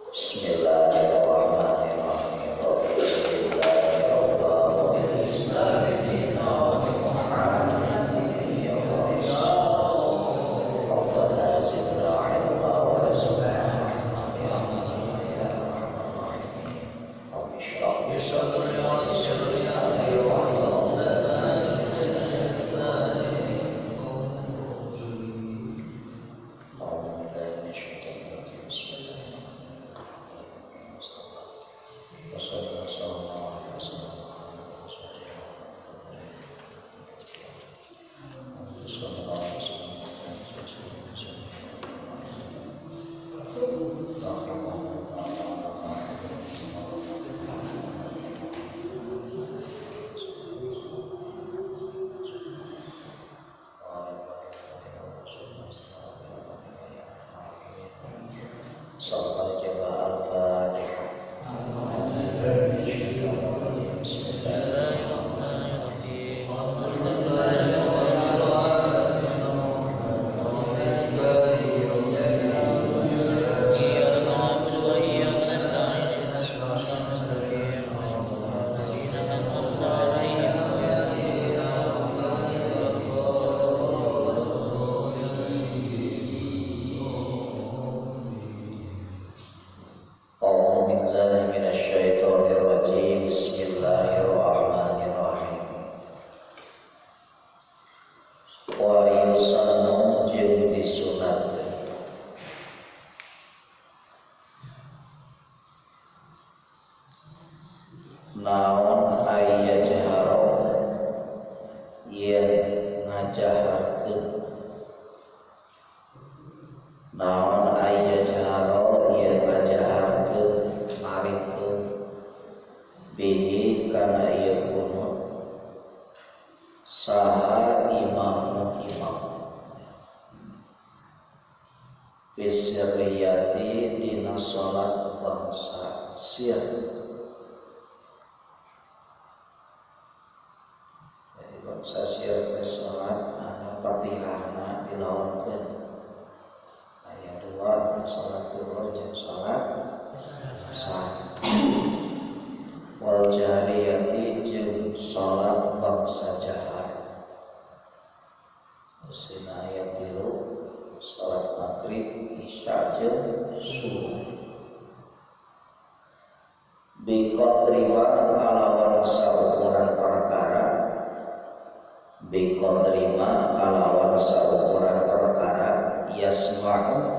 Bismillahirrahmanirrahim. Alhamdulillahirabbil alamin. Muhammadin ya Rasul. Rabbana zidna ilma warzuqna ya Rahman. Rabbi shrah li sadri wa yassir li amri wahlul 'uqdatam min lisani. Naon aya jaharo yen ngajaharkeun. Naon aya jaharo yen ngajaharkeun marikeun bihi kana ieu kunut saha imam bisriyati dina salat bangsa sir. Sasir salat Fatihahna dilawankeun. Aya dua salat duhur jeung salat asar. Wal jahriyati jeung salat bangsa jahar. Usina aya 3 salat maghrib, isya jeung subuh. Bi qadriwa kalawan saukuran perkara. Biko terima kalawan saukuran perkara yasma'u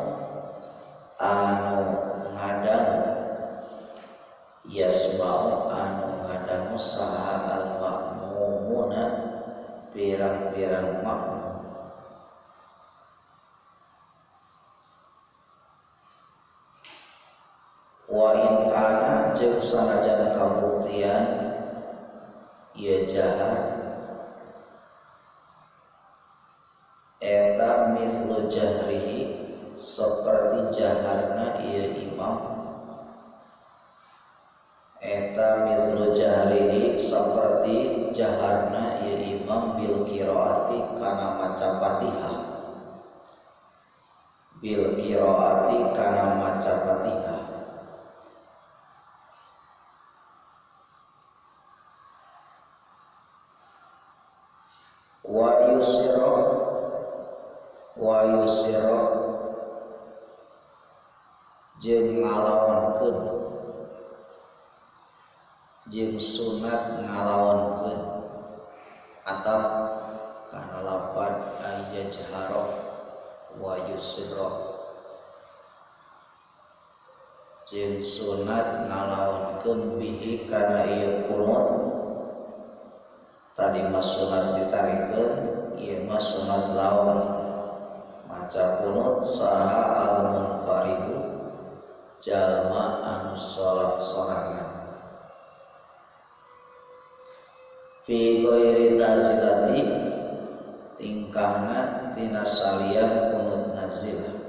anu ngadang saha al-ma'mumuna pirang-pirang makmum. Wa in kana jeung sanajan kabuktian ieu jahar eta mislu jahrihi seperti jaharna ieu imam. Eta mislu jahrihi seperti jaharna ieu imam bil qiraati kana maca Fatihah. Bil qiraati kana maca Fatihah. Wa yusira jeung ngalawankeun jeung sunat ngalawankeun atau kana lafaz aya jaharo wa yusira jeung sunat ngalawankeun bihi kana ieu kunut. Tadi mas sunat ditarikeun, ieu mas sunat lawan maca kunut saha al-munfaridu jalma anu salat sorangan. Fi ghairi nazilati tingkahna tina salian kunut nazilah.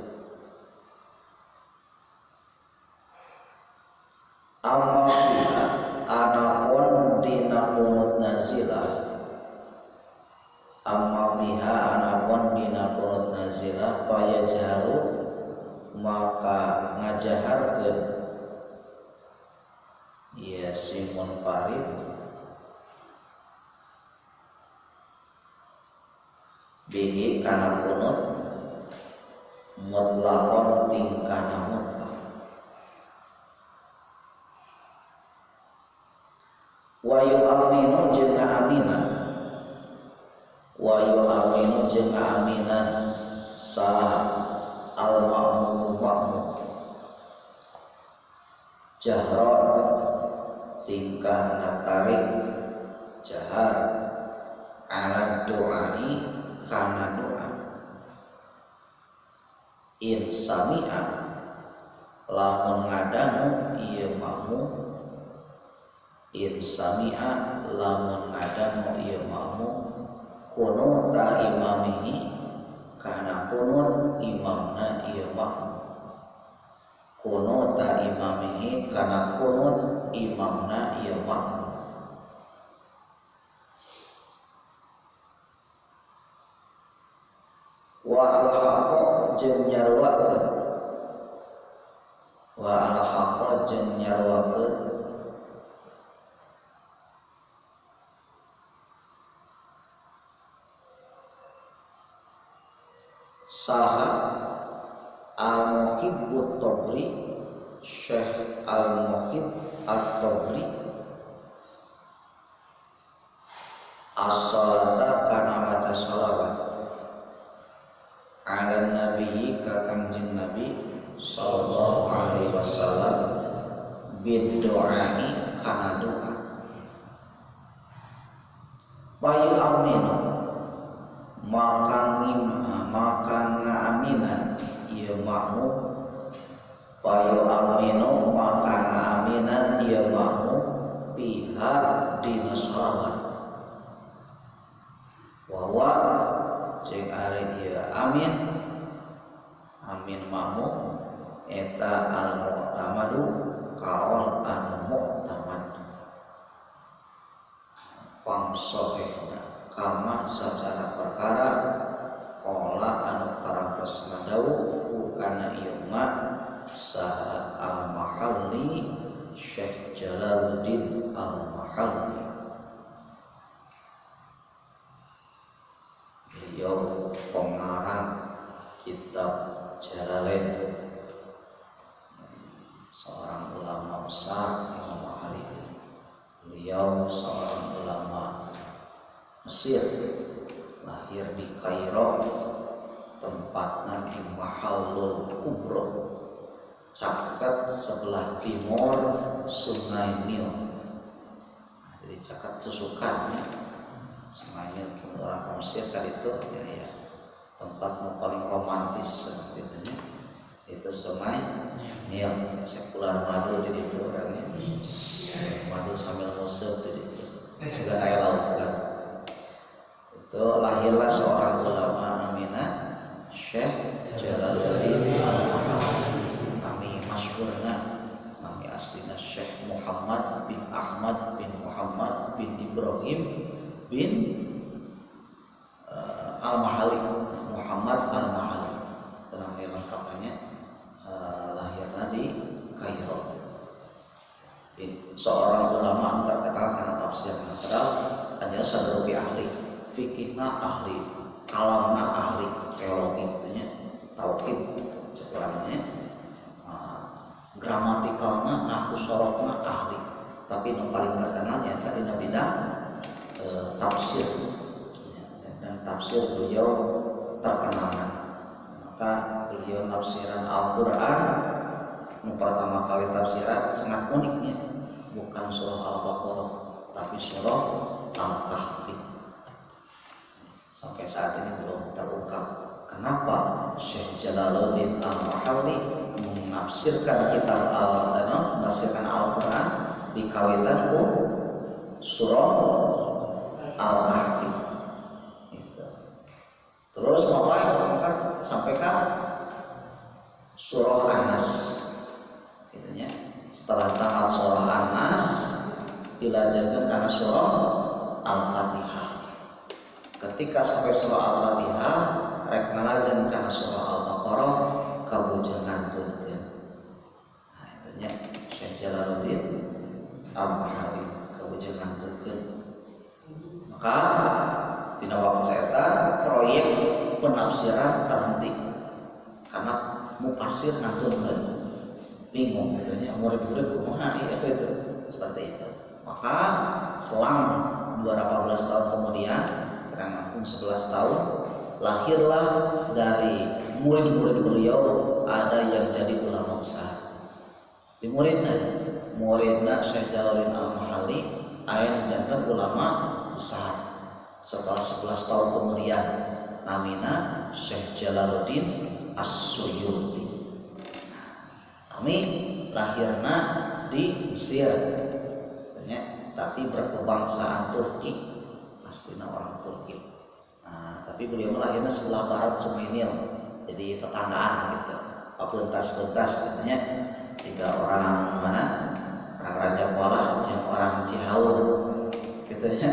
Amma fiha anapun dina kunut nazilah. Amma biha anapun dina kunut nazilah paya jaharu maka ngajaharkeun Simun Farid bihi kana kunut mutlaqon tingkana mutlaq wa yu'minu jeung aminan wa yu'minu jeung aminan sa al-ma'mum jahron tingkah natarik jahar ala doai kana doa in sami'a lamun ngadangu ieu makmum in sami'a lamun ngadangu ieu makmum kunuta imamihi kana kunut imamna ieu makmum kunuta imamihi kana kunut imamna ieu makmum wa al-haqqa jeung nyarwakeun wa al-haqqa jeung nyarwakeun saha al-muhibbut tabri Syekh al-muhibb at-tabri as-salata kana maca shalawat ala nabi ka kanjeng nabi sallallahu alaihi wasallam bid doai kana doa bayu amin maka ngaminan ieu makmum bayu aminu maka ngaminan ieu makmum pihak dina shalawat wa cek ari ieu amin makmum eta al-mu'tamadu kaul al-mu'tamad pamsohehna kama secara perkara qala anu parantos ngadawuh kana ieu mah saha al-mahalli Syekh Jalaluddin al-Mahalli beliau pengarang kitab Jalalain seorang ulama besar Imam Mahalli beliau seorang ulama Mesir lahir di Kairo tempatna di Mahallul Kubro caket sebelah timur Sungai Nil jadi caket susukan ya. Sungai Nil orang Mesir kan itu ya tempat paling romantis seperti itu itu Sungai Nil sekular madu di situ orangnya madu sambil ngusap di situ sudah air laut kan itu lahirlah seorang ulama namanya Syekh Jalaluddin al-Mahalli kami masyhurna nami aslina Syekh Muhammad bin Ahmad bin Muhammad bin Ibrahim bin al-Mahalli Muhammad al-Mahalli nama lengkapnya lahirnya di Kairo seorang ulama terkenal karena tafsirnya padahal hanya sadrupi ahli fikihna ahli kalamna ahli teologi itunya tauhid cekurangnya gramatikalna nahu sorofna ahli tapi yang paling terkenal ya tadi bidang tafsir dan tafsir beliau terkenal maka beliau tafsiran Al-Quran yang pertama kali tafsiran sangat uniknya bukan surah Al-Baqarah tapi surah Al-Kahfi sampai saat ini belum terungkap kenapa Syekh Jalaluddin al-Mahalli menafsirkan kitab menafsirkan Al-Quran di kawitan surah Al-Kahfi terus mengangkat sampai ke surah An-Nas gitunya setelah tamat surah An-Nas dilanjutkan karena surah Al-Fatihah ketika sampai surah Al-Fatihah rek ngalajen karena surah Al-Baqarah kabujangan turun nah itunya Syekh Jalaluddin al-Mahali kawijangan teukeun. Maka dina waktu saeta proyek penafsiran terhenti karena mufasir ngaturkeun bingung gitu nya murid-murid kumaha ieu itu seperti itu. Maka selang 218 tahun kemudian, kurang lebih 11 tahun, lahirlah dari murid-murid beliau ada yang jadi ulama besar. Di muridna Syekh Jalaluddin Al-Mahalli aya janten ulama besar. Setelah 11 tahun kemudian namina Syekh Jalaluddin As-Suyuti. Sami lahirna di Mesir, tapi berkebangsaan Turki, pastinya orang Turki. Nah, tapi beliau lahirnya sebelah barat Sungai Nil, jadi tetanggaan gitu, pentas-pentas katanya 3 orang mana, orang Raja Kuala, orang Cihaur, gitu ya,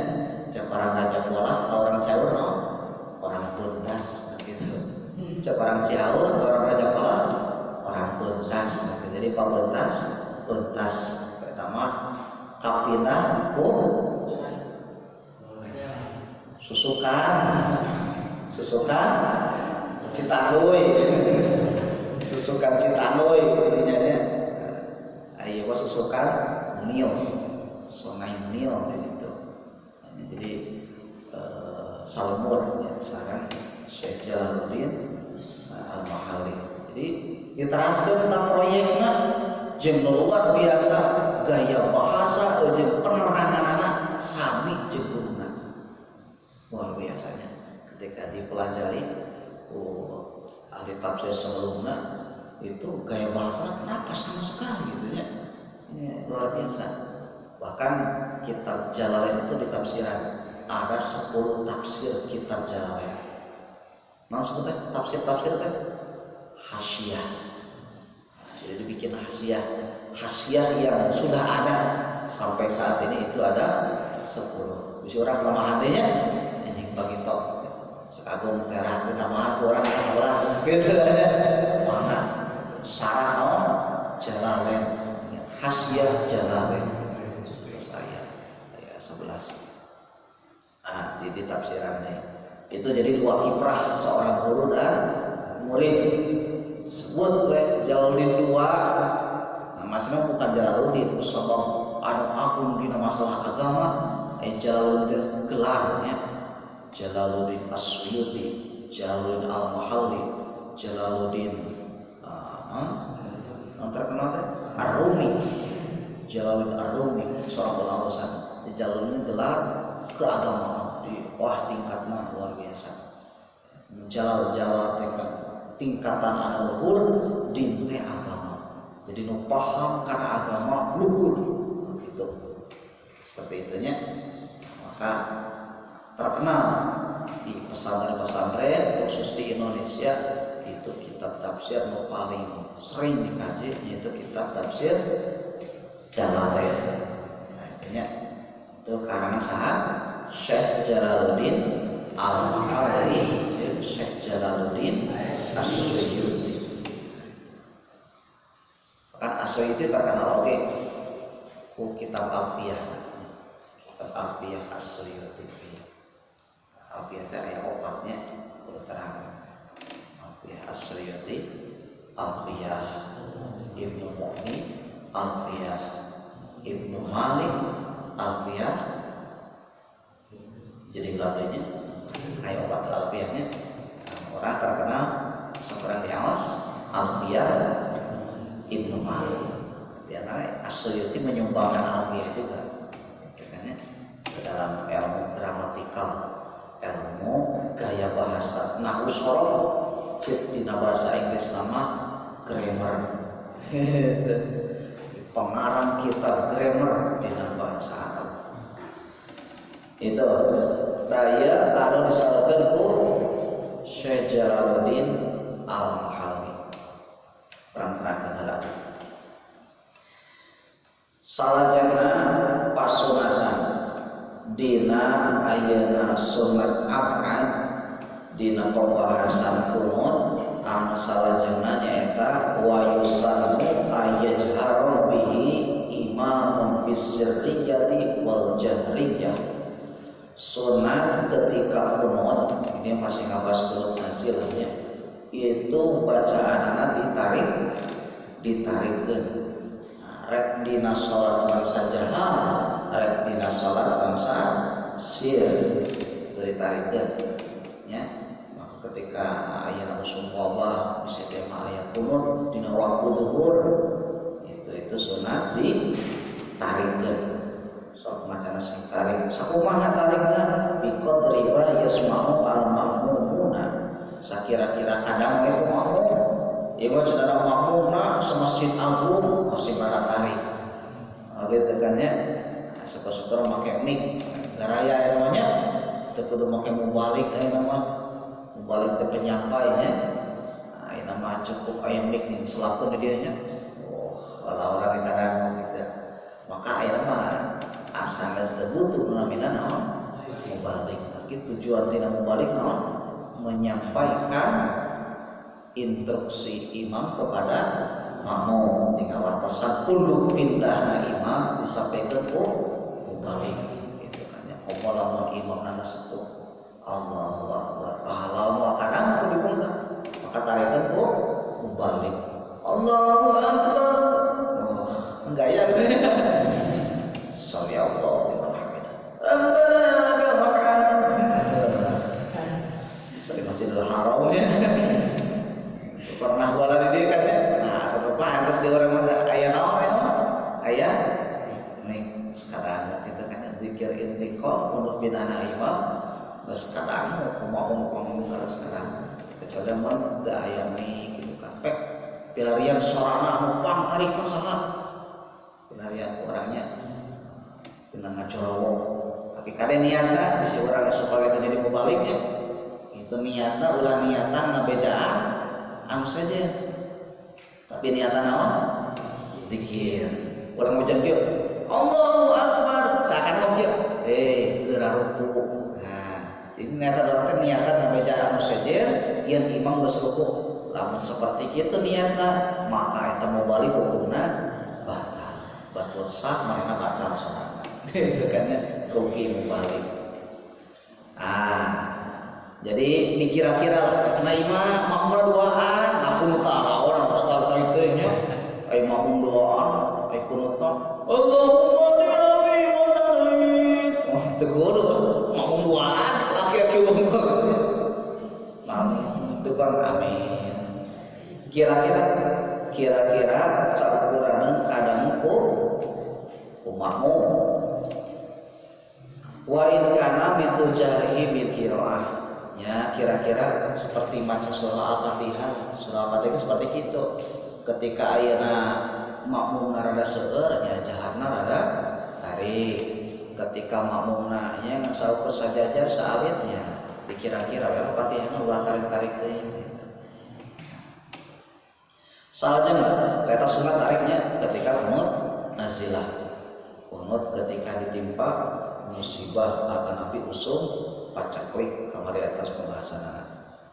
orang Raja Kuala, orang Cihaur, no? Orang pentas, gitu. Orang Cihaur, orang Raja Kuala, orang pentas, gitu. Jadi pentas pertama kapindah ku susukan Citanduy susukan Citanduy intinya ya. Ayo susukan Nil, Sungai Nil gitu. Jadi Salmur ya, sekarang Syekh Jalaluddin Al-Mahalli. Jadi diteraskeun tentang proyeknya jeung luar biasa, gaya bahasa jeung peneranganana sami jeung guruna. Luar biasanya ketika dipelajari ahli tafsir sebelumnya itu gaya bahasa kenapa sama sekali gitu ya. Ini luar biasa. Bahkan kitab Jalalain itu di tafsiran ada 10 tafsir kitab Jalalain. Nah sebutnya tafsir teh hasyiah. Jadi dibikin hasiah yang sudah ada sampai saat ini itu ada 10. Bisa orang kelemahannya anjing bagi top gitu. Sekagung terang tambahan orang 11 gitu ya. Mana sarah Jalalain, hasiah Jalalain. Saya 11. Ah, di tafsirannya. Itu jadi 2 kiprah seorang guru dan murid. Sebut Jalaluddin 2. Nah, maksudnya bukan Jalaluddin sebab anu agung dina masalah agama, Jalaluddin gelarnya Jalaluddin As-Suyuti, Jalaluddin Al-Mahalli, Jalaluddin terkenal teh Ar-Rumi, Jalaluddin Ar-Rumi seorang ulama besar. Jalaluddin gelar keagamaan di tingkatnya luar biasa. Jalal tingkatan anu luhur dinte agama. Jadi nu paham karena agama luhur gitu. Seperti itunya. Maka terkenal di pesantren-pesantren khusus di Indonesia itu kitab tafsir yang paling sering dikaji yaitu kitab tafsir Jalalain. Nah, intinya itu karangan saha Syekh Jalaluddin Al-Mahalli, Syekh Jalaluddin As-Suyuti. Kan As-Suyuti terkenal oke ku kitab Alfiyah. Kitab Alfiyah As-Suyuti. Alfiyah teh aya opatnya kudu terang. Alfiyah As-Suyuti, Alfiyah Ibnu Mu'ni, Alfiyah Ibnu Malik, Alfiyah jadi gelapnya aya opat Alfiyahnya. Orang terkenal seorang di Awas Alfiyah Ibnu Malik. Di antara As-Suyuti menyumbangkan Alfiyah juga. Katanya ke dalam ilmu gramatikal, ilmu gaya bahasa, nahwu sorof, cip di bahasa Inggris nama grammar. Pengarang kitab grammar di bahasa Arab. Itu daya anu disalahkan ku Syekh Jalaluddin Al-Mahalli. Perang-perang lagi. Salajengna pasunatan dina ayeuna sunat abad dina pembahasan kunut anu salajengna nyaeta wa yusannu ayajharu bihi imamun bisirriyati wal jahriyah. Sunat ketika kunut, ini masih ngabas kunut nazilahnya, itu bacaan ditarikkeun. Rek dina salat bangsa jahar, rek dina salat bangsa sir, itu ditarikkeun ya. Maka ketika aya usum wabah bisa tema aya kunut dina waktu zuhur, itu sunat ditarikkeun. Sok macana sing tarik sakumaha tarikna biqadri ma yasma'u al-ma'mumuna, sakira-kira kadang we makmum ieu mah cenah makmumna semasjid agung masih pada tarik gitu kan ya. Syukur-syukur make mic garaya aya namanya teu kudu make mubalik aya nama mubalik teh penyampai nya. Aya nama cukup aya mic nih selakeun di dieu nya. Orang kadang gitu. Maka aya nama asa geus teu butuh namina naon mubalik. Tapi tujuan tina mubalik naon? Menyampaikan instruksi imam kepada makmum. Tinggal watasan kudu pindahna imam disampaikan ku mubalik gitu kan ya. Lamun imam nana sepuh Allahu Akbar. Lamun kadang kudu dipunten maka tarikeun ku mubalik. Allahu Akbar. Gaya gitu ya. Sami Allahu liman hamidah. Rabbana lakal hamd. Sering Masjidil Haram ya. Pernah bola di dia kan ya. Nah, setelah atas di orang mana aya naon ya? Aya nih sekarang kita kan zikir intiqal untuk bidana imam. Geus kadang kumaha sekarang. Kecuali mun teu aya nih gitu kan. Pilarian sorana anu pang tarik masalah. Pilarian orangnya tenang ngacorowo. Tapi kade niatna bisi urang supaya terjadi mubaliknya. Itu niatna ulah niatan ngabejaan anu saja. Tapi niatan naon? Zikir. Urang ngujan kieu, Allahu Akbar, seakan ngokieu. Geura ruku. Nah, ini niatan urang niatan ngabejaan anu saja, yen imam geus ruku. Lamun seperti kitu niatna, maka eta mubalik hukumna batal. Batul sah manehna batal salat. Gitu kan ya, rugi mubalik. Jadi dikira-kira cenah imam makmum duaan, aku nu talaon ustaz itu nya. Ai makmum duaan, ai kunutna Allahumma nabi wa nabi. Teu kudu makmum duaan, aki-aki wong. Itu kan amin. Kira-kira sakurang kadang ku makmum. Wa in kana mithlu jahrihi bil qiraah. Ya, kira-kira seperti maca surah Al-Fatihah. Surah Al-Fatihah seperti itu. Ketika ayeuna makmumna rada seueur nya jaharna rada tarik. Ketika makmumna nya ngasaukeun sajajar saalitnya dikira-kira we Al-Fatihah ulah tarik-tarik teuing. Salajengna eta sunat tariknya ketika kunut nazilah. Kunut ketika ditimpa musibah akan api usum paceklik kamari atas pembahasanana.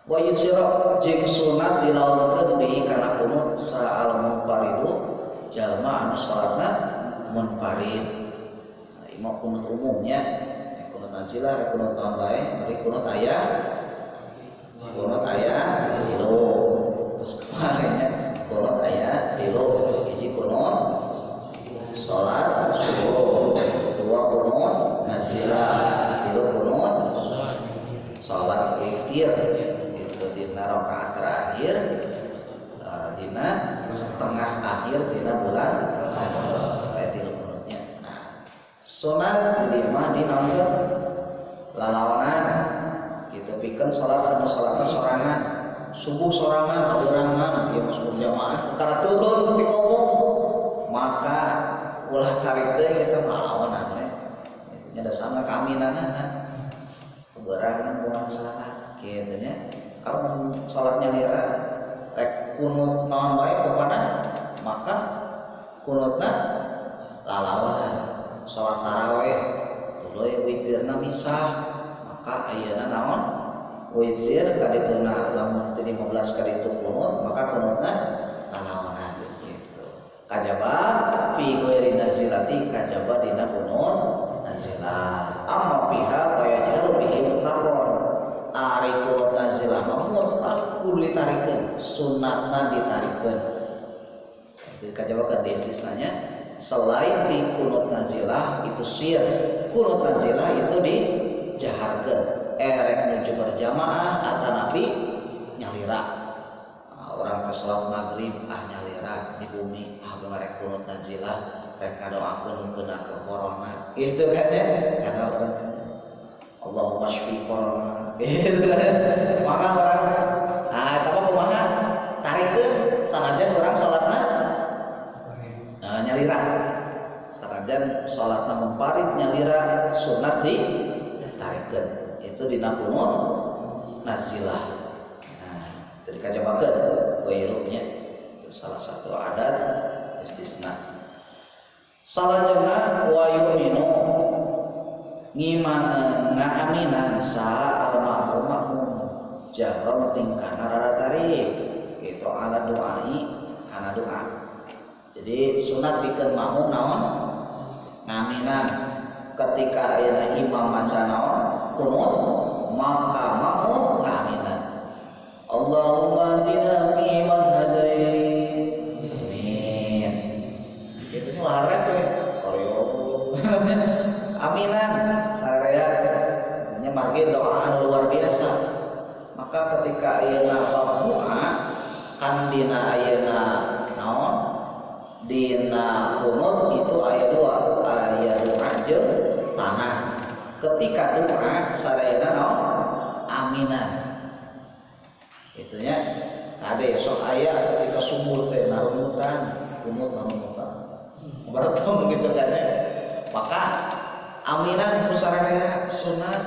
Wa yusira jeung sunat dilaunkeun deui kana kunut sa'al munfaridu jalma anu salatna munfarid. Nah, imam kunut umumnya kunut nazilah kunut tambahe mari kunut aya tilu. Terus kemarinnya kunut aya tilu, hiji kunut salat subuh, dua kunut nazilah, tilu kunut salat witir. Itu dina rakaat terakhir, dina setengah akhir dina bulan Ramadan. Tilu kunutnya. Nah, sunat lima dinaunkeun lalawanan kitu pikeun salat anu salatna sorangan. Subuh sorangan kaurangan ieu mah subuh jamaah karena turun di kobong maka ulah tarik deui eta mah lawanan we. Nya da sama kaminanana. Berangan buang salat kitu nya. Kalau salatnya lira rek kunut naon bae kepada maka kunutna lalawanan. Salat tarawih tuluy witirna misah maka ayeuna naon? Witir kadituna lamun 15 kali itu kunut maka kunutna lalawanan gitu. Kajaba fi ghairi nazilati kajaba dina kunut nazilah. Amma fiha fayajharu bihi mutlaqan. Ari kunut nazilah mutlaq kudu ditarikeun, sunatna ditarikeun. Jadi kajabakan di istisnanya selain di kunut nazilah itu sir, kunut nazilah itu dijaharkeun. Erek nuju berjamaah atau nabi nyalira. Orang pas salat maghrib nyalira di bumi mereka kunut nazilah mereka doakeun kena ke corona gitu kan ya, karena orang Allahumma shfi corona gitu kan. Maka orang tapi kumaha tarikeun sanajan orang salatna nyalira, sanajan salatna mumparid nyalira sunat ditarikeun itu dina kunut nazilah. Jadi kajabakeun wairupnya itu salah satu adat istisna. Salajengna wa yu'minu ngaminan sa al-ma'mum jahron tingkana rada tarik gitu ala doai kana doa. Jadi sunat bikin makmum naon ngaminan ketika ayeuna imam maca naon kunut maka makmum ngaminan. Allahumma hdina fi man hadait. Amin. Itu larang we. Koreo. Aminan. Area nya margi doa luar biasa. Maka ketika ayeuna bab doa kan dina ayeuna naon? Dina kunut itu aya dua, aya doa jeung tanah. Ketika doa sadayana naon? Aminan. Itunya kade sok aya ketika sumur teh narumutan kumut narumutan baratong gitu kan ya. Maka aminan kusarana sunat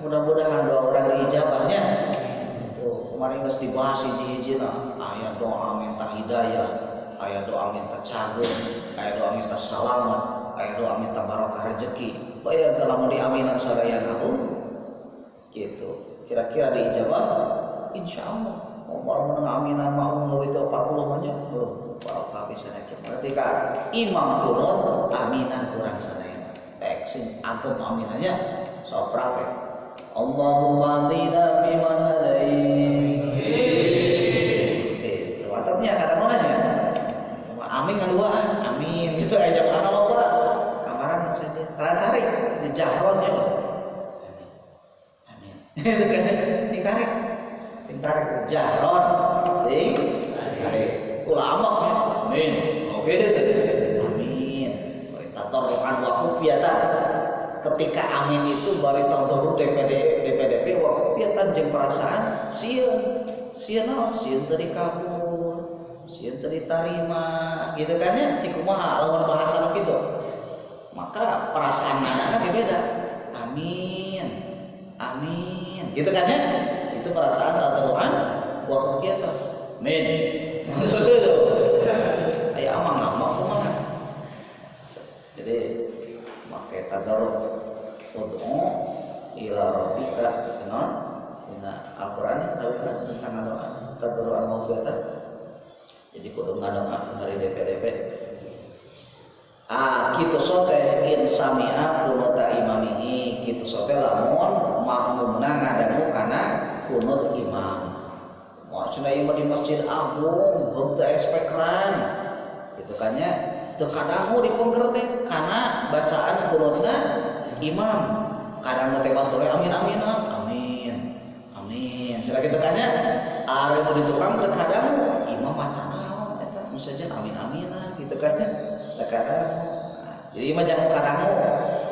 mudah-mudahan doa orang diijabahnya. Tuh kemarin geus dibahas hiji-hijina aya doa minta hidayah, aya doa minta cagung, aya doa minta selamat, aya doa minta barokah rezeki. Bayar kalau diaminan sadayana gitu. Kira-kira diijabah insyaallah. Orang menengah aminan mau itu 40 aja barokah bisa naik. Ketika imam kunut aminan kurang sadaya. Eksin agem aminannya so praktek. Allahumma hdina fi man hadait. Itu atapnya kadang-kadang amin ngaduaan, amin gitu aja kana loba. Kamaran saja. Tarik di jahronnya. Amin. Itu kan ditarik. Sing tarik jahron sing tarik ulama amin oke amin tatorrukan wa khufiyatan. Ketika amin itu bari tatorru DPDP wa khufiyatan jeung perasaan sieun teu dikabul sieun teu ditarima gitu kan ya cik kumaha lamun bahasa kitu. Maka perasaan anak-anak beda. Amin gitu kan ya. Itu perasaan tadarruan wa khufiyatan. Amin. Aya amang-amang kumaha. Jadi make tadarruk ud'u ila rabbika dina Al-Qur'an tentang doa tadarruan wa khufiyatan. Jadi kudu ngadoa dari DPDP. Kitu sote in sami'a kunuta imamihi kitu sote lamun makmumna ngadangu kana kunut imam. Maksudnya imam di masjid agung belum terespekran gitu kan ya teu kadangu dipengerti karena bacaan kunutna imam. Kadang teh batur amin sira kitu kan ya are di tukang teu kadangu imam maca naon eta misalnya amin gitu kan ya teu kadangu. Jadi imam jangan kadangu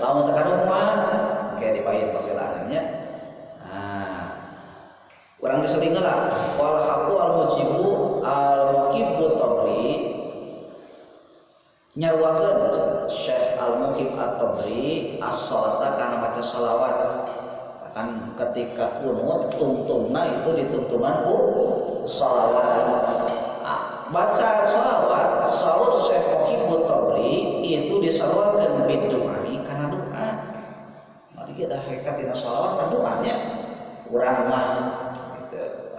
lamun teu kadangu mah kayak dibayar pakai lahannya. Orang diselingan lah. Wal haqu al mujibu al muqibu tabri nyarwakeun Syekh Al Muqib at-Tabri as-salata kana maca shalawat. Kan ketika kunut tungtungna itu dituntungan ku shalawat. Baca shalawat saur Syekh Muqib at-Tabri itu disalawatkeun biduai kana doa. Mari kita hakikat dina shalawat kan doanya urang mah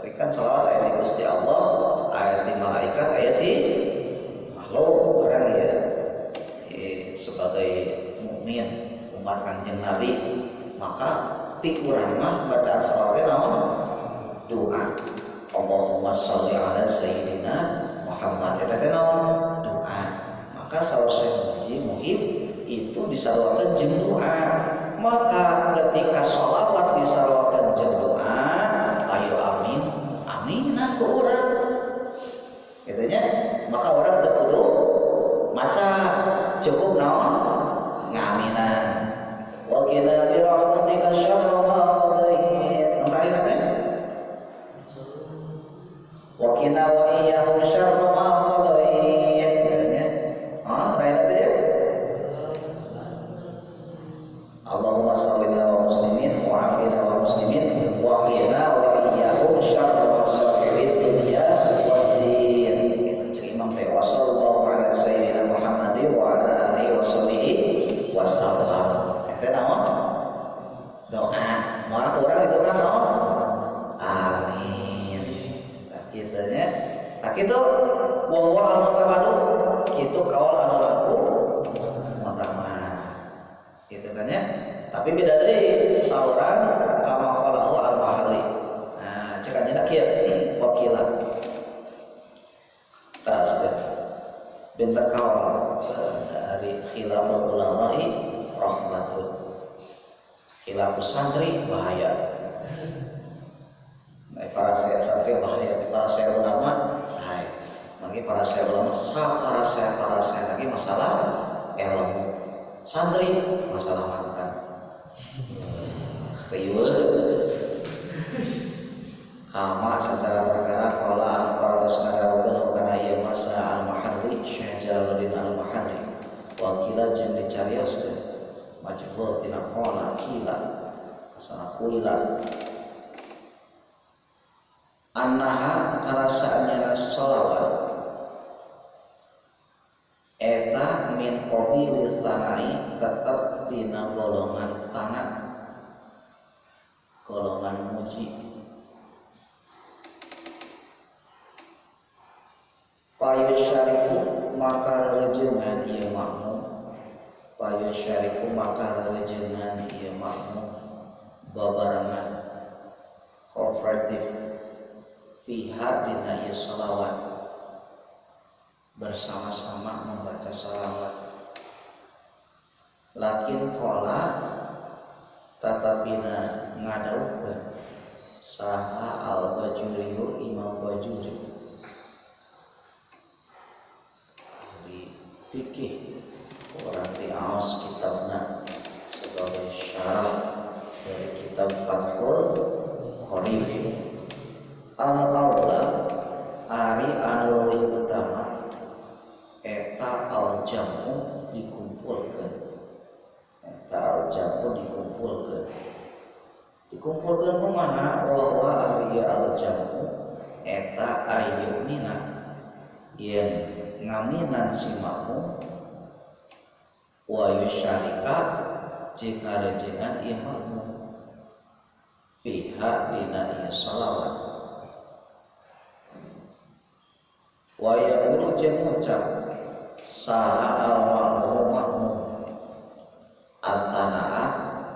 berikan salawat ayat di Gusti Allah, ayat di malaikat, ayat di makhluk orang ya. muslimin umat Kanjeng Nabi, maka ti urang mah bacaan salawat naon doa. Allahumma sholli ala sayyidina Muhammad eta teh naon doa. Maka sausé muji muhib itu disalawatkeun jeung doa. Maka ketika sholawat disalawatkeun jeung doa, ayo amin aminan ku urang. Gitu nya. Maka orang teu kudu maca, cukup naon ngaminan. Wa qila bi rahmatika syarra ma qadait. Tadi teh wa qina wa iyyahum syarra ma qadait. Lain teh ya. Allahumma shalli ala muslimin wa afina wa muslimin wa qina wa iyyahum syarra ma syafi'id dunya wad din. Kita Imam teh sallallahu alaihi sayyidina Muhammad wa ala alihi washabihi wasallam. Eta naon? Doa. Maka urang itu kan naon? Amin. Tah kitu nya. Tah kitu wa huwa al-mutabadu kitu kaul anu laku mutamad. Gitu kan ya. Tapi beda deui saurang kama qalahu al-mahalli. Nah, cek aja kieu wakilah. Tasbih bentar kaul dari khilaful ulama'i rahmatun. Khilafus santri bahaya. Nah, para santri bahaya, para saya ulama saya. Bagi para saya ulama para saya lagi masalah ilmu. Santri masalah mantan. Riweuh. Kama secara perkara qala para sanadawan kana ieu masa al-mahalli Syekh Jalaluddin al-Mahalli wa qila jeung dicarioskeun majhul tina qala qila asana qila annaha karasaannya sholawat eta min qabilis sanai tetep dina golongan sanad golongan muji. Payu syariku maka rejengan ieu makmum. Payu syariku maka rejengan ieu makmum babarengan kooperatif fiha dina ieu shalawat bersama-sama membaca shalawat. Lakin qala tatapina ngadaukeun saha al-Bajuriyu Imam Bajuri fikih orang diaos kitabna sebagai syarah dari kitab Fathul Qorib. Al-awla ari anu leuwih utama eta al-jamu dikumpulkeun. Eta al-jamu dikumpulkeun kumaha wa ari al-jamu eta ayyumina yen ngaminan si makmum wa yusyarika jika rejengan ieu makmum fiha dina ieu shalawat wa yaqulu jeung ngucap saha al-makmum as-sanaa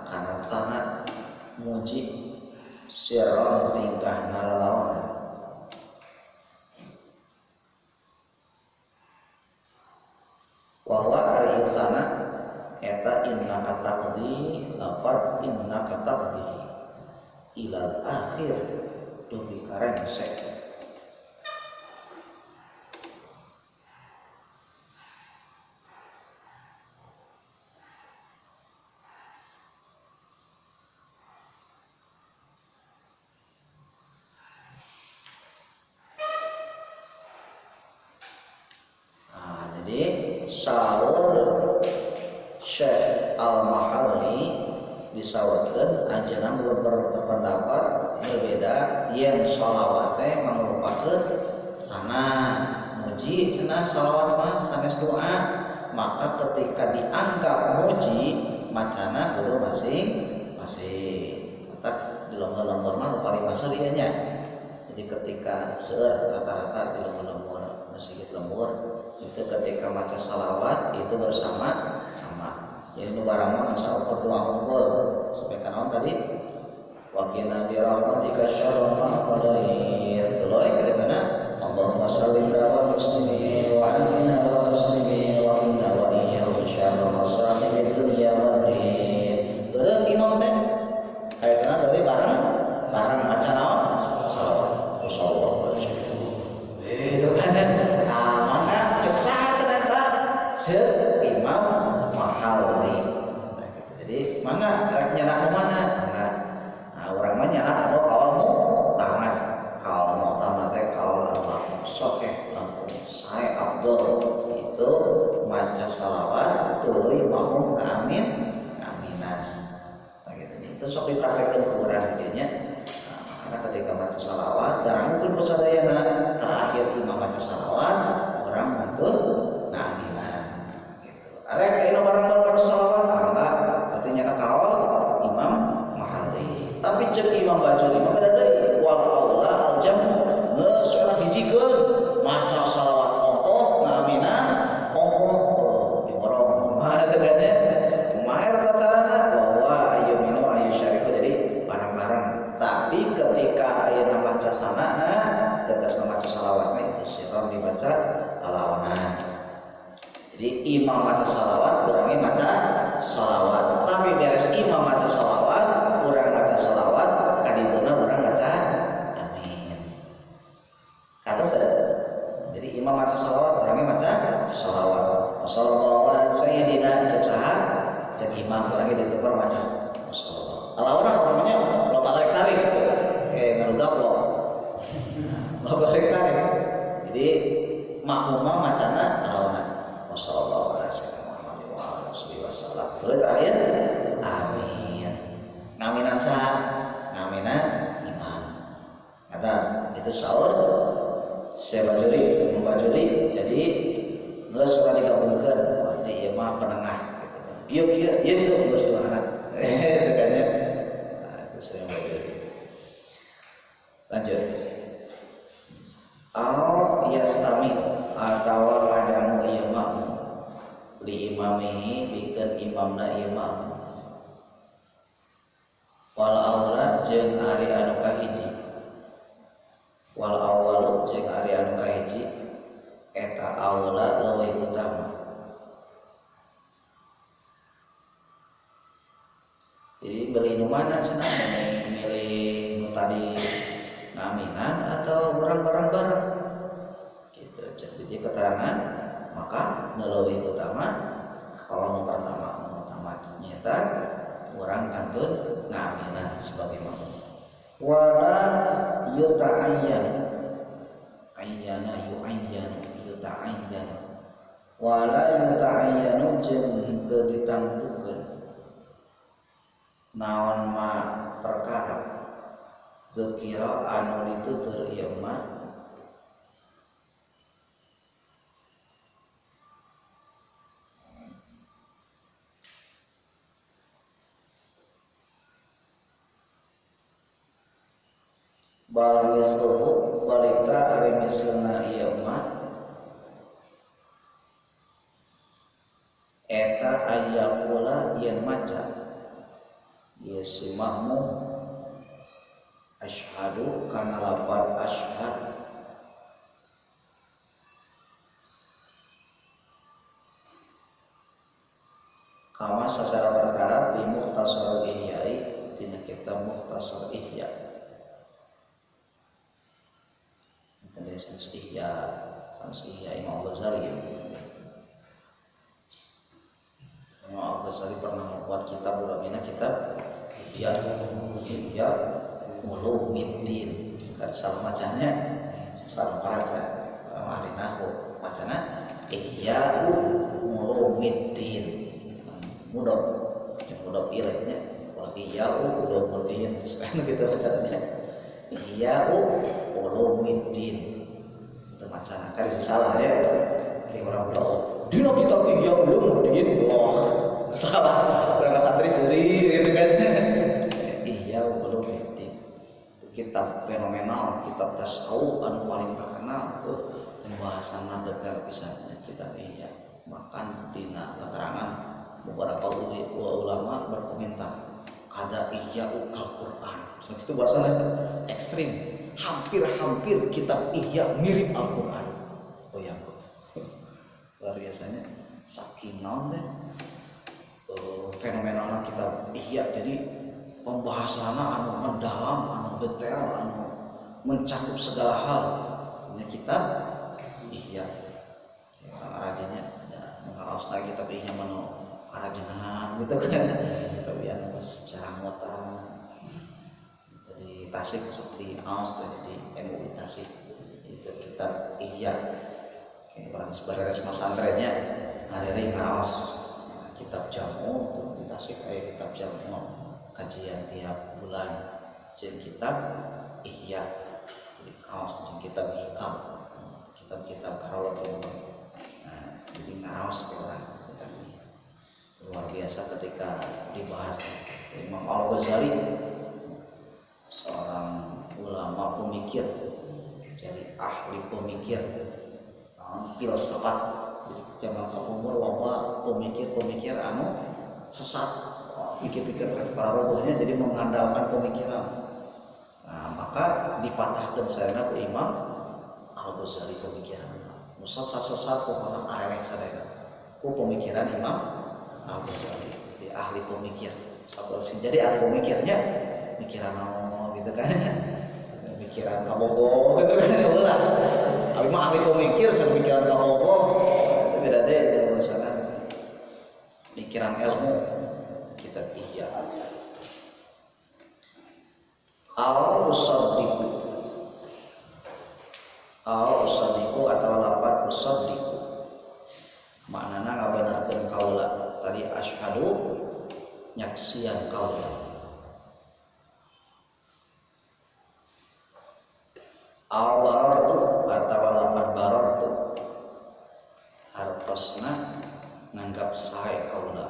kana sana muji sirron tingkahna lawan wa ari sana eta innaka taqdi lafaz innaka taqdi ilal akhir dugi karensek. Saur Syekh Al-Mahalli disawatkeun anjeunna berpendapat berbeda yen shalawat teh merupakeun sana muji cenah shalawat mah sanes doa, maka ketika dianggap muji macana kudu masing-masing. Matak di lembur-lembur mah paling masuk ieu nya. Jadi ketika seueur rata-rata di lembur-lembur masjid lembur itu ketika baca salawat itu bersama-sama. Jadi nu barang mah masa ukur doa ukur sampai kanaon tadi wa qina bi rahmatika syarra ma qadait tuluy kana Allahumma salli ala muslimin wa amina wa muslimin wa inna wa iyyahum syarra masahibid dunya wad din. Teureun imam teh aya kana tadi barang maca naon salawat sallallahu alaihi wasallam itu kan maka cek saha cenah seuk imam mahalli. Jadi mangga rek nyenak mana? Nah, urang mah nyenak atau kaulmu tangan. Kaul mau tambah teh kaul Allah. Sokeh langsung sae Abdul itu maca salawat tuluy makmum amin aminan. Begitu. Itu sok dipraktekkeun ku urang dieu nya. Karena ketika baca salawat, darang mungkin pesadayana terakhir imam baca salawat, orang bantu naminan. Gitu. Ada yang barang-barang baca salawat, enggak, artinya kawal imam mahali. Tapi cek imam baca imam ada deh, wal aula al jamu, seorang hijikeun maca salawat naminan, diborong, mana teganya, mahir carana bahwa ayu minu ayu syariku jadi barang-barang. Tapi ketika ayat maca sanana tegas maca salawatnya itu sirron dibaca alawanan. Jadi imam maca salawat, kurangnya maca salawat. Tapi beres imam maca salawat, kurang maca salawat, kadituna kurang maca amin. Kata saya. Jadi imam maca salawat, kurangnya maca salawat. Wassallallahu ala sayyidina cek saha, cek imam kurangnya ditebar maca salawat. Alawanan orangnya lo tarik gitu, kayak ngerugap lo tarik. Jadi makmumah macana alawanan. Wassalamualaikum warahmatullahi wabarakatuh. Terus terakhir, amin. Ngaminan sah, ngaminan imam. Atas itu sahur, saya membajuri. Jadi nggak suka digabungkan. Di imam penengah. Iya itu nggak suka anak. Itu kan ya. Saya lanjut. Au yastami atau adamu imam li imamihi bikin imamna imam wal aula jeung ari anu kahiji wal awal jeung ari anu kahiji eta aula leuwih utama. Jadi beli nu mana cenah milih nu tadi naminan atau barang-barang gitu. Jadi keterangan maka nu leuwih utama kalau nu pertama nyata urang kantun naminan sebagai makmum. Wala yuta'ayyan ayyana yuta'ayyan wala yuta'ayyanu jeung teu ditangtukeun naon ma perkara zikira anu ditutur ieu mah bal misluhu balika ari misalna ieu mah eta ayyakula yen maca ya si makmum asyhadu kana lafal asyhad kama secara perkara di Mukhtasar Ihyai dina kitab Mukhtasar Ihya tadi sans Ihya Imam Ghazali. Imam Al-Ghazali pernah membuat kitab ulamina kitab Ihya Ulumuddin. Kan salah bacanya salah baca ahli nahwu bacana Ihya Ulumuddin. Mudah ilahnya kalau Ihya Ulumuddin sekarang kita bacanya Ihya Ulumuddin. Itu bacana kan salah ya. Ini orang bilang dina kitab Ihya Ulumuddin. Salah, orang santri suri gitu kan. Iya, belum itu kitab fenomenal, kitab tasawuf anu paling terkenal tuh pembahasan detail pisannya kitab Ihya. Bahkan dina keterangan beberapa ada Ihya'u Al-Quran. Itu bahasanya ekstrim. Hampir-hampir kitab Ihya mirip Al-Quran. Oh ya, luar biasanya. Saking naon deh fenomenalna kitab Ihya. Jadi pembahasannya anu mendalam, anu detail, anu mencakup segala hal. Ini kitab Ihya. Ya, rajinnya mengawas lagi kitab Ihya mano karajinan gitu kan. Tapi anu secara ngotan. Di Tasik seperti Aus di MUI Tasik itu kitab Ihya. Orang sebagai pesantrennya hari ngaos kitab jamu di Tasik kayak kitab jamu kajian tiap bulan jeung kitab Ihya di ngaos jeung kitab Hikam kitab-kitab Karolatul. Nah, jadi ngaos orang luar biasa ketika dibahas Imam Al-Ghazali, seorang ulama pemikir, jadi ahli pemikir, filsafat. Jadi zaman umur loba pemikir anu sesat, pikir-pikir para robohnya, jadi mengandalkan pemikiran. Nah, maka dipatahkan sarana ku Imam Al-Ghazali pemikiran. Sesat pokoknya arek sadaya. Ku pemikiran Imam Al-Ghazali, di ahli pemikir. Jadi ahli pemikirnya pikiran mau gitu kan, pikiran kabogo gitu kan, ulah. Tapi mah ahli pemikir sama pikiran kabogo itu beda deh urusannya. Pikiran ilmu kita Ihya. Al-usaddiqu atau lapan usaddiqu. Maknana ngabenarkeun kaula. Tadi asyhadu nyaksian kaula. Al-barartu atau lapan barartu hartosna nganggap sae kaula.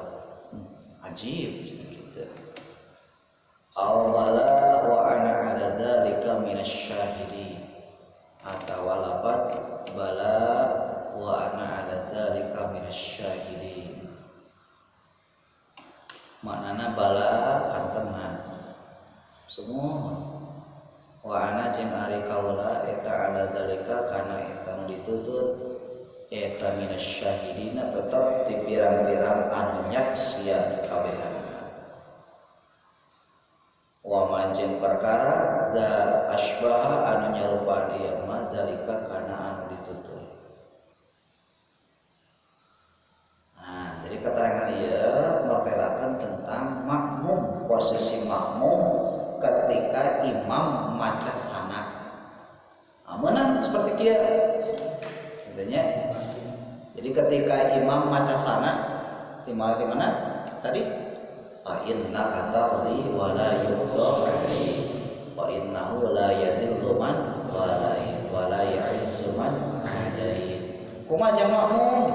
Ajib gitu. Al-bala wa ana ala dzalika minasyahidin atau lapan bala wa ana ala dzalika minasyahidin. Maknana bala kantenan semua wa ana jeung ari kaula eta ala dalika kana eta nu dituntut eta minasyahidina tetep ti pirang-pirang anu nyaksian kabehana. Wa ma jeung perkara da asbaha anu nyarupa ieu mah dalika kana anu dituntut. Nah, jadi keterangan ieu mertelakeun tentang makmum, posisi makmum ketika imam maca sana. Menang seperti kia katanya. Jadi ketika imam maca sana di mana tadi fa inna qadari wa la yuqdari wa innahu la yadillu man wa la ya'izzu man adai. Kumaha makmum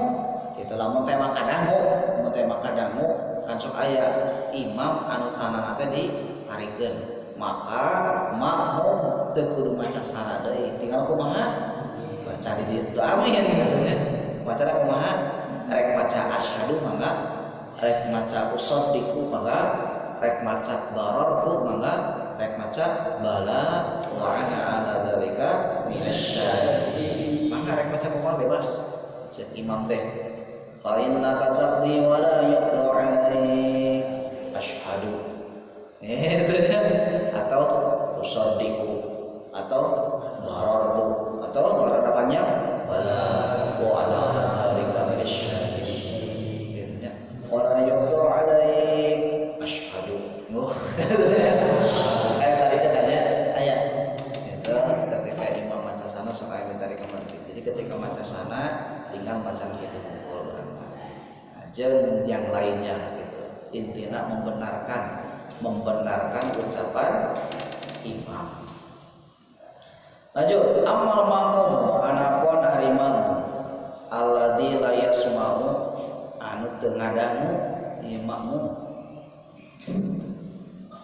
itu lamun tema kadangu kan sok aya imam anu sanana teh ditarikeun. Maka makmum teu kudu maca sana deui, tinggal kumaha baca di dieu amin katanya. Baca kumaha rek maca asyhadu mangga, rek maca usaddiqu mangga, rek maca barartu mangga, rek maca bala wa ana ala dzalika minasyahidin. Mangga rek maca kumaha bebas. Cek imam teh fa inna taqdi wa la yaqdu alai asyhadu atau usaddiqu atau barartu atau barang panjang wala wa ala dzalika minasyahidin wala yaqdu alai asyhadu. Tadi katanya ayat itu ketika imam maca sana sampai mencari kembali. Jadi ketika maca sana tinggal baca gitu jeung yang lainnya gitu. Intinya membenarkan ucapan imam. Lanjut, amal makmum anapun ari makmum alladzi la yasma'u anu teu ngadangu ieu makmum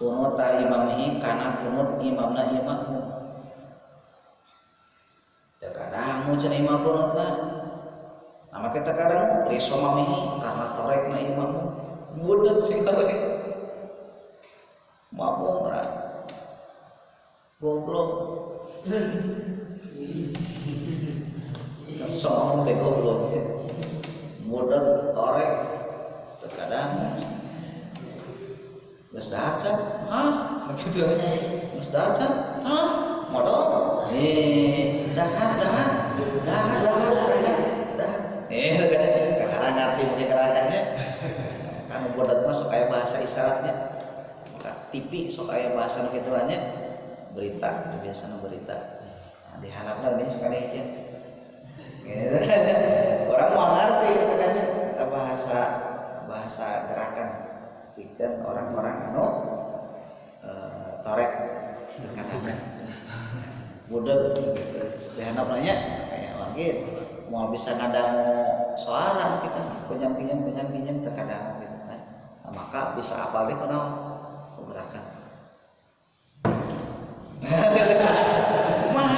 kunut imamihi kana kunut imamna ieu makmum teu kadangu cenah imam kunutna. Nama kita kadang riso mamihi karena torekna ieu makmum budeg sing torek. mabuk lah goblok soalnya teh goblok modal torek terkadang geus dacat hah gitu geus dacat hah modal dah kadang ngerti mungkin kerajaannya kan bodat mah sok aya bahasa isyaratnya TV sok aya bahasa kituannya berita biasanya berita nah, diharapkan ini sekali aja gitu. Orang mau ngerti kan bahasa gerakan bikin orang-orang anu torek kadang budak diharap nanya kayak wakil mau bisa ngadangu soalan kita pinjam terkadang gitu kan nah, maka bisa apal deh kunaon gerakan mah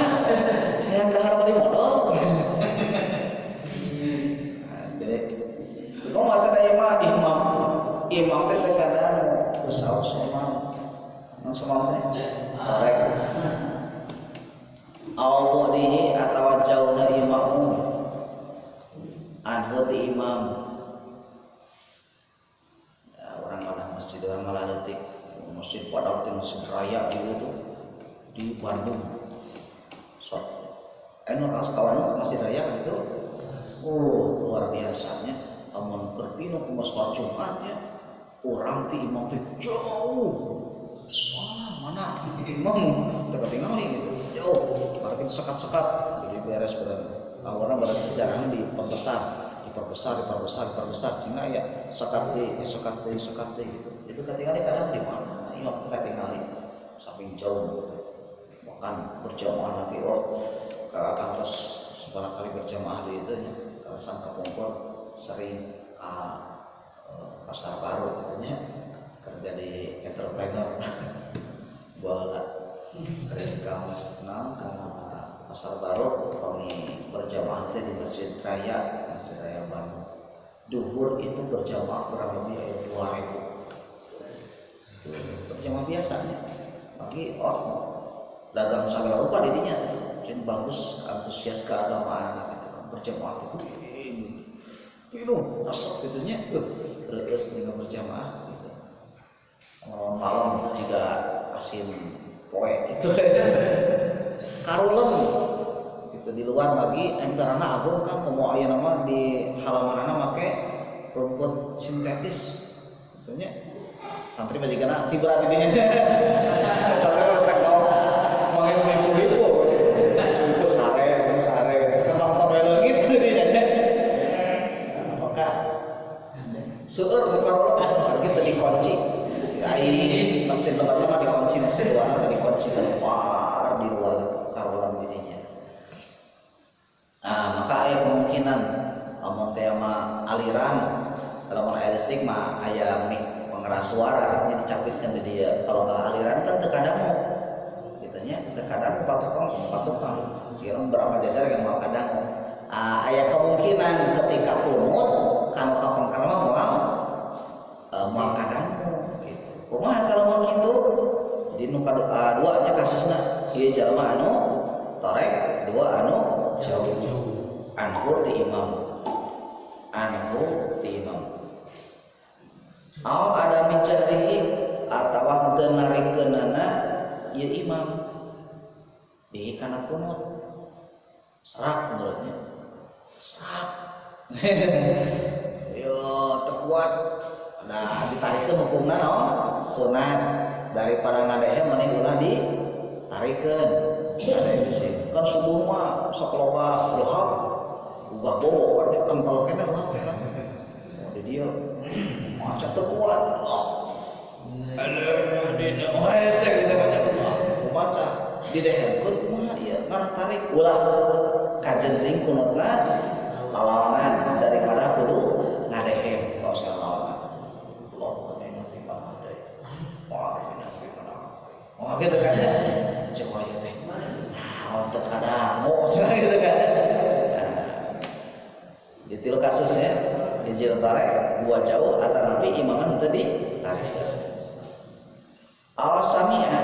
yang dahar bari modal jadi kok maca da imam teh terkadang usaha imam semua teh korek awdihi atau jauhna imamu anhu ti imam ya, orang malah masjid orang malah detik masjid Padang teh masjid raya gitu di Bandung so anu kawan masjid raya kan itu luar biasanya amun kerpino ke masjid Jumatnya orang ti imam teh jauh wah mana imam terketinggalan gitu jauh makin sekat-sekat jadi beres awalnya pada sejarahnya diperbesar sehingga ya sekat gitu itu ketinggalan kadang di mana imam ketinggalan saking jauh gitu. Bahkan berjamaah lagi ke atas seberapa kali berjamaah di itu ya kerasan Kapongpor sering ke pasar baru gitu ya kerja di entrepreneur bola sering ke pasar baru kami berjamaah di Masjid Raya Bandung duhur itu berjamaah kurang lebih 2.000 berjamaah biasanya bagi dagang segala rupa dirinya jadi bagus antusias keagamaan gitu berjamaah itu gitu asap gitunya terus dengan berjamaah gitu malam juga asin poe gitu karulem gitu di luar lagi emperana agung kan mau aya nama di halamanana make rumput sintetis gitunya santri bajigana tibra tidinya santri rek main ibu-ibu itu sare kenonton wae gitu dinya maka seueur karulem gitu dikunci ai masjid pertama dikunci masjid luar tadi kunci keluar di luar kawalan dirinya. Nah, maka ada kemungkinan amun tema aliran kalau air listrik mah aya mik pengeras suara nya dicapitkeun di dia. Kalau nggak aliran kan terkadang gitunya terkadang patukang sieun berapa jajar yang mau kadang aya kemungkinan ketika kunut kan kapengker mah moal kadang kumaha kalau mau gitu jadi nu dua nya kasusna ieu jalma anu torek dua anu jauh anhu ti imam ada mencari atawa teu narikeunana ieu imam di kana kunut serak menurutnya serak yo terkuat nah ditarikeun hukumna naon sunat daripada ngadehe mending ulah ditarikeun ada di sini kan subuh mah sok loba lohak ubah bobo kan kental kena mah kan di dia macam teu kuat alah dina wae sek kita kan maca didehekeun kumaha ieu ngarang tarik ulah kajenting kunutna lalawanan daripada kudu ngadehe tos lalawanan oh gitu kan ya coba ya teh nah terkadang mau gitu kan di tilu kasusnya hiji tarik dua jauh atau nanti imaman tadi tarik Al-sami'a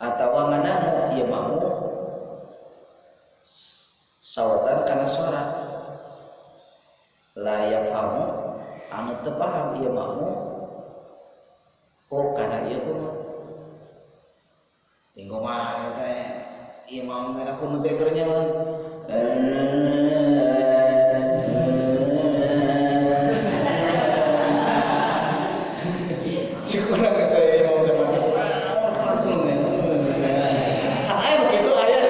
atau ngadamu ieu mau sawatan kana suara layak kamu anu teu paham ieu mau oh kana ieu kumaha tinggal mah teh ieu mau teh kudu teh keur nyaman kurang kata ya mau ke macam ayah begitu ayah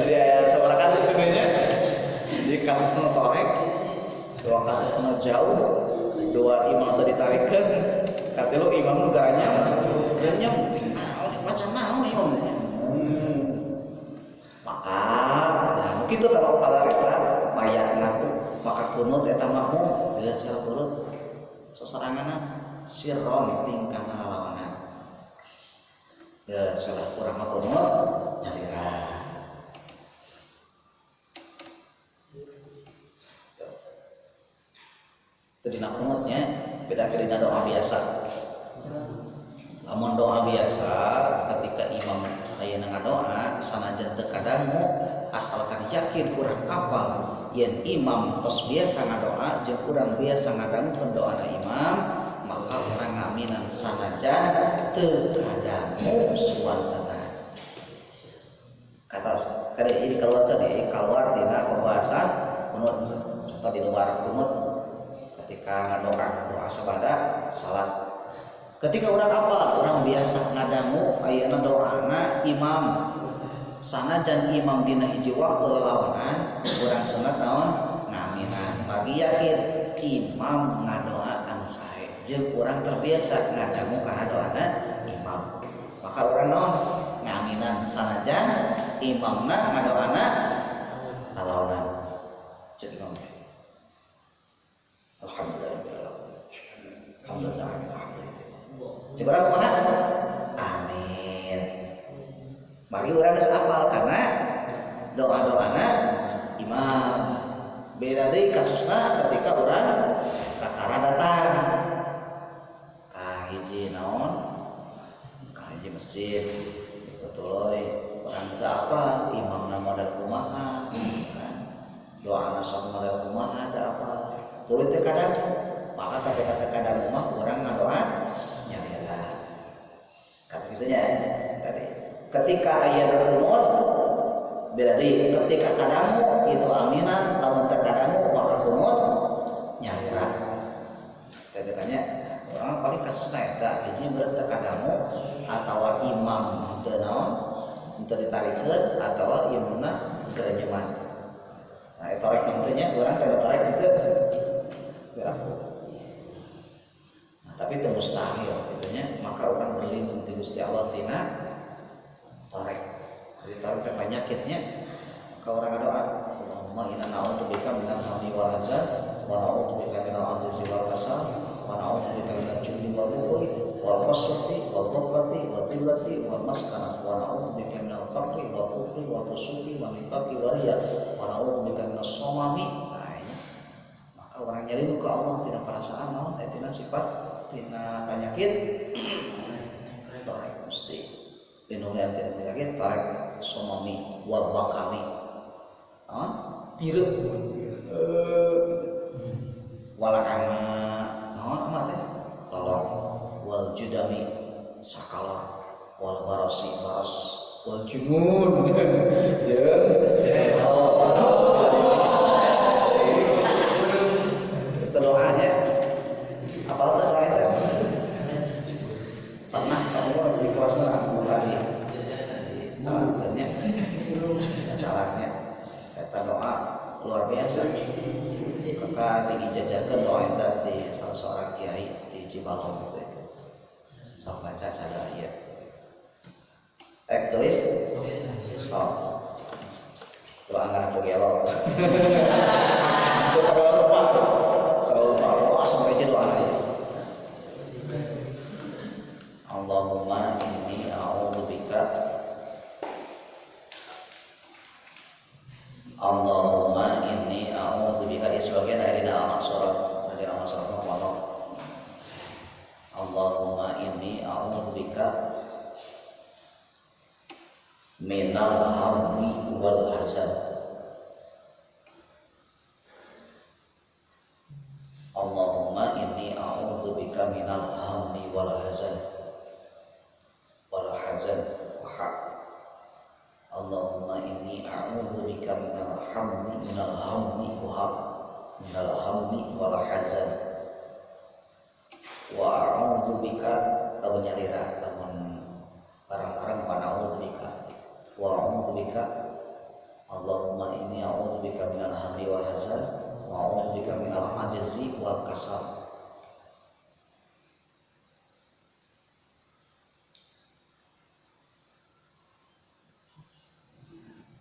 dia seorang kasus sebenarnya di kasus notorek dua kasus jauh dua imam tadi tarikkan kata lo imam negaranya macam naon imamnya itu kalau pada reta maya ngaku maka kunut eta makmum dia secara turut sosoranganna sirron tingkah ngalawanan ya salah kurang mah kunut nyalira itu dina kunutnya beda dina doa biasa lamun doa biasa ketika imam ayeuna ngadoa sanajan teu kadangu asalkan yakin kurang apal yen imam tos biasa ngadoa jeung kurang biasa ngadangukeun doana imam maka orang ngaminan sanajan teu kadangu suwantana kata kada ini keluar tadi keluar dina pembahasan kunut contoh di luar kunut ketika ngadoa doa sabada salat ketika orang apal orang biasa ngadangu ayeuna doana imam sanajan imam dina hiji waktu lelawanan urang sunat naon ngaminan bagi yakin imam ngadoaan sae jeung urang terbiasa ngadangu kana doana imam maka urang naon ngaminan sanajan imamna ngadoana lelawanan ceuk ngomong alhamdulillah alhamdulillah coba kumaha amin mari urang geus apal karena doa-doana imam beda deui kasusna ketika urang kakara datang ka hiji naon ka hiji masjid betul urang teu apal imamna model kumaha kan doana sok model kumaha teu apal turut teh kadang maka kata-kata kadang mah urang ngadoa nyalira kata kitunya tadi ketika ayat kunut berarti ketika kadamu itu aminan kalau terkadamu maka kunut nyalira katanya orang paling kasusna eta hiji berarti terkadamu atau imam teu naon teu ditarikeun atau imamna kerenyeman nah eta rek nantinya urang teh tarek itu berlaku nah tapi itu mustahil gitunya maka orang berlindung di Gusti Allah tina tarek jadi tarek penyakitnya maka orang doa Allahumma inna na'udzubika minal hammi wal hazan wa na'udzubika minal ajzi wal kasal wa na'udzubika minal jubni wal bukhli wal qaswati wal dhafati wal dhillati wal maskanah wa na'udzubika minal faqri wal kufri wal fusuqi wal nifaqi wal riya wa na'udzubika minas samami maka orang nyari muka Allah tina perasaan naon tina sifat tina penyakit tarek mesti lindungi tina penyakit tarek somami wal bakami tireu walakana naon amat teh lolong wal judami sakala wal barasi baras wal jumun doanya apalagi doanya pernah kamu di kelas aku tadi talaknya talaknya kata doa luar biasa maka dijajakan doa itu di salah seorang kiai di Cibalong itu sok baca saya ya tulis doa nggak aku gelok terus saya lupa sampai aja doa aja. Allahumma inni a'udzubika Allahumma inni a'udzubika sebagian dari al-surat Allah. Allahumma inni a'udzubika minal hammi wal hazan. Allahumma inni a'udzubika minal hammi wal hazan. Allahumma inni a'udzubika minal hammi wal hazan. Wa a'udzubika lamun nyarira lamun barang-barang wa a'udzubika. Wa a'udzubika Allahumma inni a'udzubika minal hammi wal hazan wa a'udzubika minal ajzi wal kasal.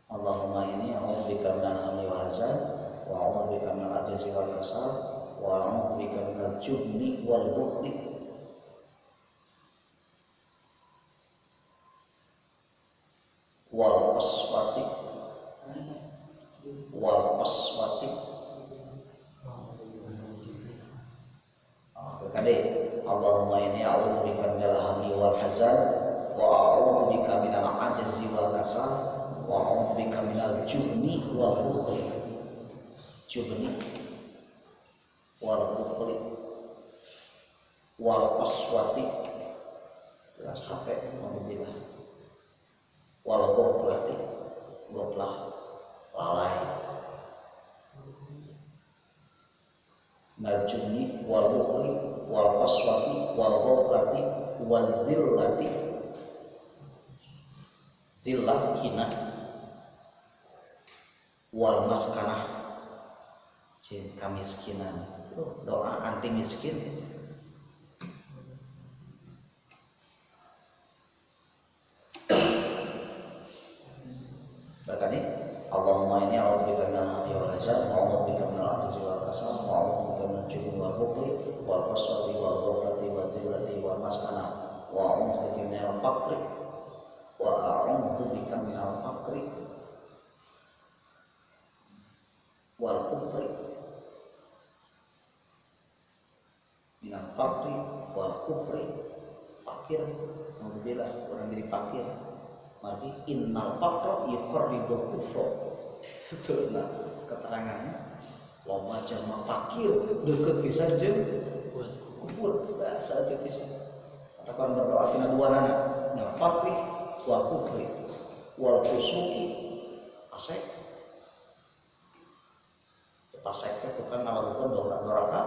Allahumma inni a'udzubika minal hammi wal hazan wa a'udzubika minal ajzi wal kasal wa a'udzubika minal jubni wal bukhli wal qaswati kade. Allahumma inni a'udzubika minal hammi wal hazan wa a'udzubika minal ajzi wal kasal wa a'udzubika minal jubni wal bukhli. Jubni wal bukhli wal qaswati jelas HP alhamdulillah wal ghaflati ghaflah lalai. Minal jubni wal bukhli wal qaswati wal ghaflati wal dhillati. Zillah hina wal maskanah cinta miskinan. Doa anti miskin. Berkali Allahumma inni a'udzubika minal hammi wal hazan wa a'udzubika minal ajzi wal kasal wa a'udzubika minal jubni wal bukhli wal qaswati wal ghaflati wal dhillati wal maskanah wa a'udzubika minal faqri wa a'udzubika minal faqri wal kufri minal faqri wal kufri. Fakir alhamdulillah orang jadi fakir. Mari innal faqra yuqarribul kufra. Seterusnya keterangannya loba jelema fakir deukeut pisan jeung kufur. Bahasa teh pisan. Katakan berdoa tina duanana minal faqri wal kufri wal fusuqi asek. Asek teh bukan ngalakukan neraka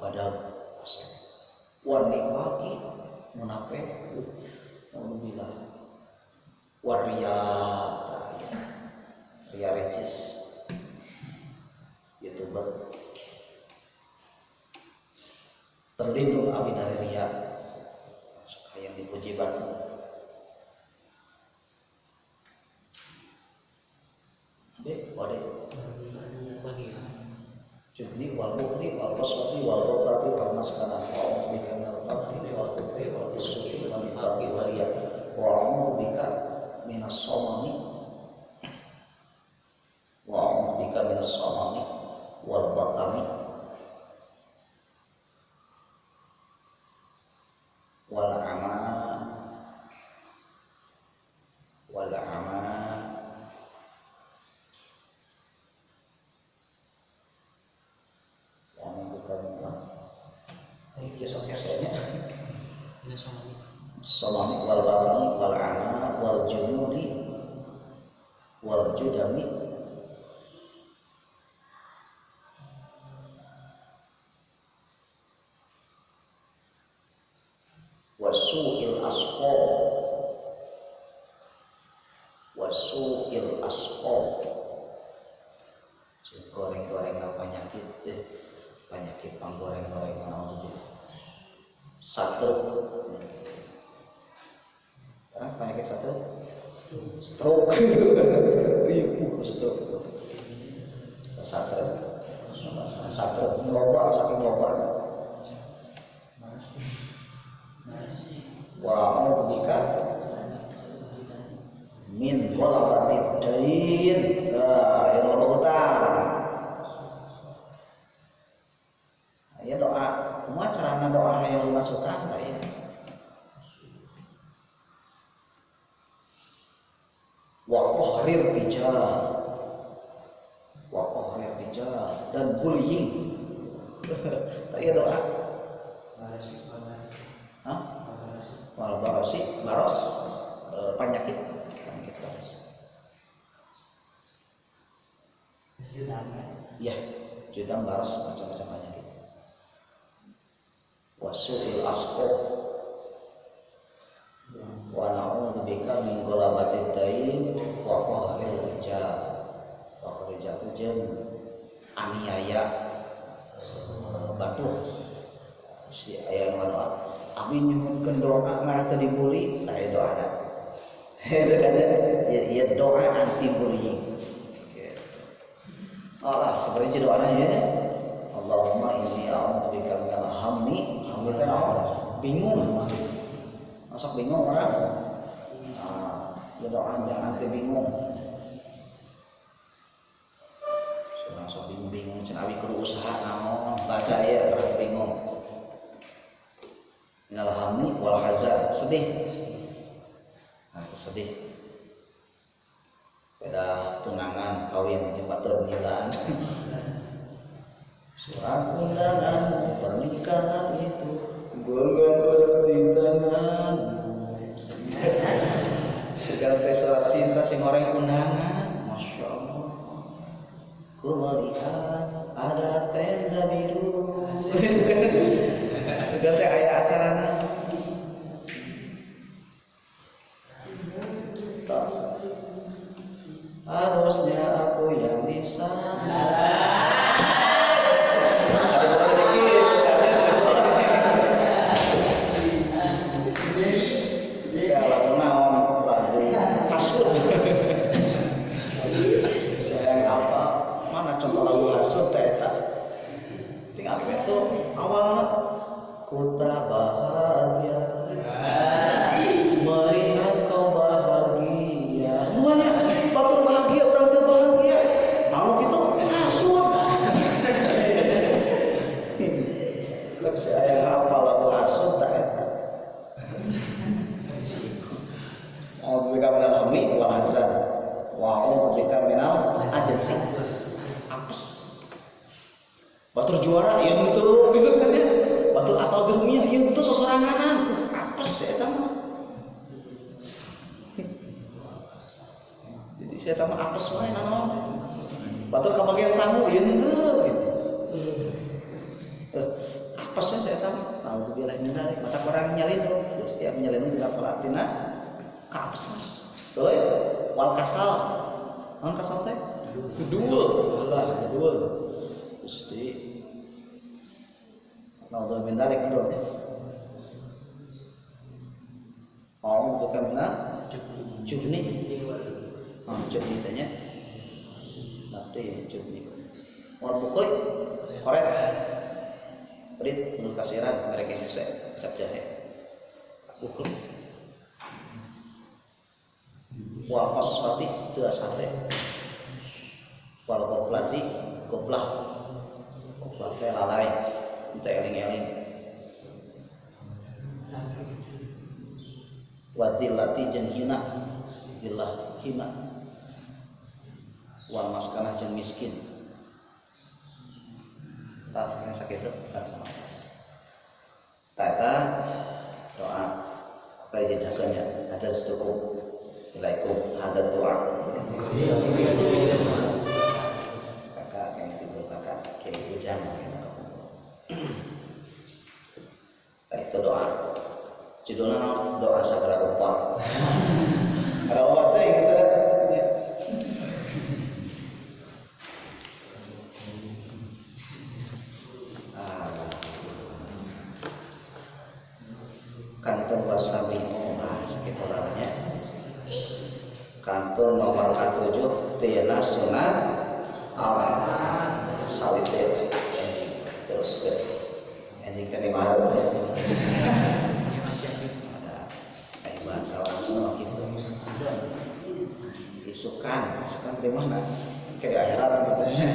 padahal asek. Wa nifaqi munafik. Alhamdulillah. Waria recis YouTuber terlindung abi dari ria yang dipuji batu. Waduh jubni wal bukhli wal qaswati wal ghaflati wal maskanah wa a'udzubika minal faqri wal kufri wal fusuqi wal nifaqi wal riya wa a'udzubika minas somami wa a'udzubika minas somami wal batami wal ama somami wal batami wal ama wal junudi wal judami wasu'il asqam goreng-goreng penyakit panggoreng-goreng satu penyakit satu stroke satu ngeloba saking ngeloba wa a'udzubika min ghalabatid dain la ilaha wa qahrir rijal dan bullying. Tadi doa. Hah? Baros penyakit baros. Ya, judang baros macam-macam penyakit. Wasu'il asqab wa na'udzubika min ghalabatid dain wa qahril rijal. Wa rijal itu jeung aniaya batu. Si aya nu doa abdi nyuhunkeun doa ngarana teu dibully, aya doana. Itu kan ya doa anti bullying. Allah sebenarnya doanya ya. Allahumma inni a'udzubika minal hammi. Hammi teh naon? Bingung. Masuk bingung orang. Nah, ya doa jangan teh bingung. Masuk bingung cenah abi kudu usaha naon, baca ya orang bingung. Minal hammi wal hazan, sedih. Nah, sedih. Beda tunangan kawin jeung batur nilaan. Surat undangan pernikahan itu genggam di tangan. Segala surat cinta sing goreng undangan, masya Allah. Ku melihat ada tenda biru. Segala aya acarana. Harusnya aku yang bisa. Ya lagu naon, lagu hasud. Sayang apa? Mana contoh lagu hasud teh eta? Tinggal itu awalnya ku tak bahagia. Melihat kau bahagia. Semuanya batur bahagia, orang teu bahagia. Tahu gitu hasud. Saya hafal lagu hasud tak eta. A'udzubika minal hammi wal hazan wa a'udzubika minal ajzi. Apes. Batur juara ieu teu gitu kan ya. Batur apal dunia ieu teu sosoranganan. Apes eta mah. Jadi saya tambah apes wae naon. Batur kabagian sangu ieu teu gitu. Apesnya saya tambah. Tahu tuh bilah nyari mata orang nyalin tuh. Setiap nyalin tidak pelatina kapses. Tuh wal kasal. Wal kasal teh gedul. Lah gedul. Gusti. Nah, udah bentar ya gedul ya. Oh, bukan benar. Jubni. Jubni tanya. Nanti jubni. War pukul. Korek. Berit menurut kasiran mereka yang saya cap jahe. Pukul. Wal fosfati teu asate. Wal goplati goplah. Goplah teh lalai. Teu eling-eling. Wa dillati jeung hina. Dillah hina. Wal maskanah jeung miskin. Tas sakitu sama tas. Tata doa kali jajakannya ada cukup. Assalamualaikum hadat doa. Kakak yang tidur kakak kiri hujan. Itu doa. Judulnya doa sagala rupa. Ada obatnya gitu kan? Kantor Wasabimu, sekitar orangnya. Kantor nomor 7 Tina Sunat Alam Salitir. Terus ke ending terima ada kayak bahasa langsung gitu. Isukan dari mana? Kayak di akhirat katanya.